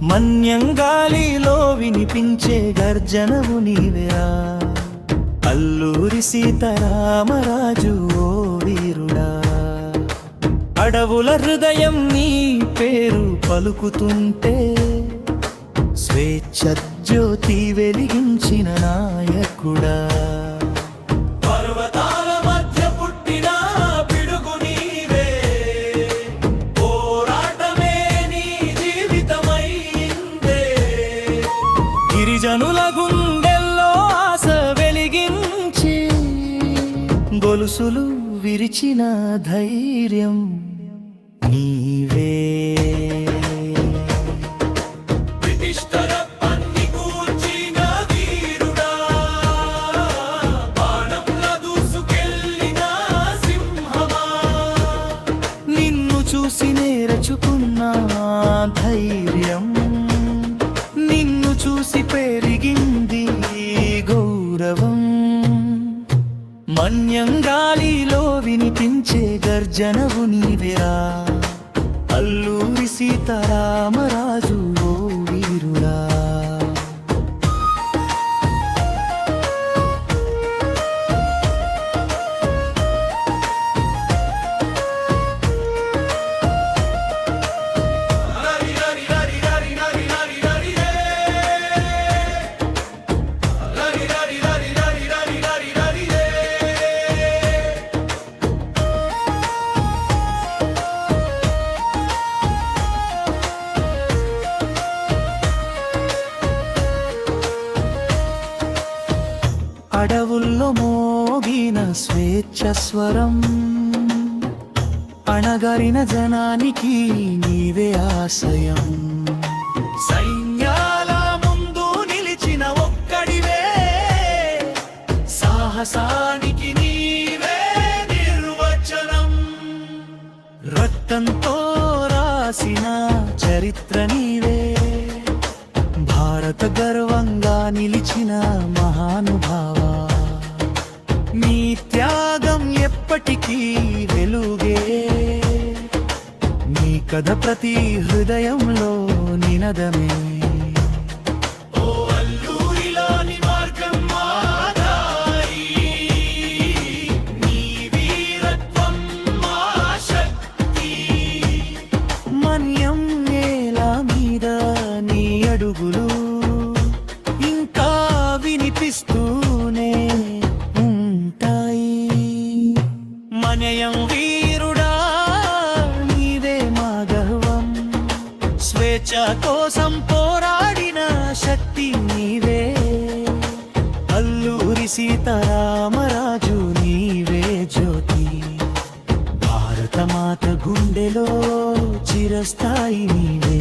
మన్యంగాలిలో వినిపించే గర్జనవు నీవేరా అల్లూరి సీతారామరాజు ఓ వీరుడా అడవుల హృదయం నీ పేరు పలుకుతుంటే స్వేచ్ఛ జ్యోతి వెలిగించిన నాయకుడా గిరిజనుల గుండెల్లో ఆశ వెలిగించి గొలుసులు విరిచిన ధైర్యం నీవే నిన్ను చూసి నేర్చుకున్న ధైర్యం నిన్ను చూసి పెరిగింది గౌరవం మన్యంగాలిలో వినిపించే గర్జనవు నీవేరా అల్లూరి సీతారామరాజు ఓ వీరుడా అడవుల్లో మోగిన స్వేచ్ఛ స్వరం అణగారిన జనానికి నీవే ఆశయం సైన్యాల ముందు నిలిచిన ఒక్కడివే సాహసానికి నీవే నిర్వచనం రక్తంతో రాసిన చరిత్ర నీవే భారత గర్వంగా నిలిచిన మహానుభావా నీ త్యాగం ఎప్పటికీ వెలుగే నీ కథ ప్రతి హృదయంలో నినదమే మన్యం నేల మీద నీ అడుగులు ఇంకా వినిపిస్తూనే ఉంటాయి మన్యం వీరుడా నీవే మా గర్వం స్వేచ్ఛ కోసం పోరాడిన శక్తి నీవే అల్లూరి సీతారామరాజు నీవే జ్యోతి భారత మాత గుండెలో చిరస్థాయి నీవే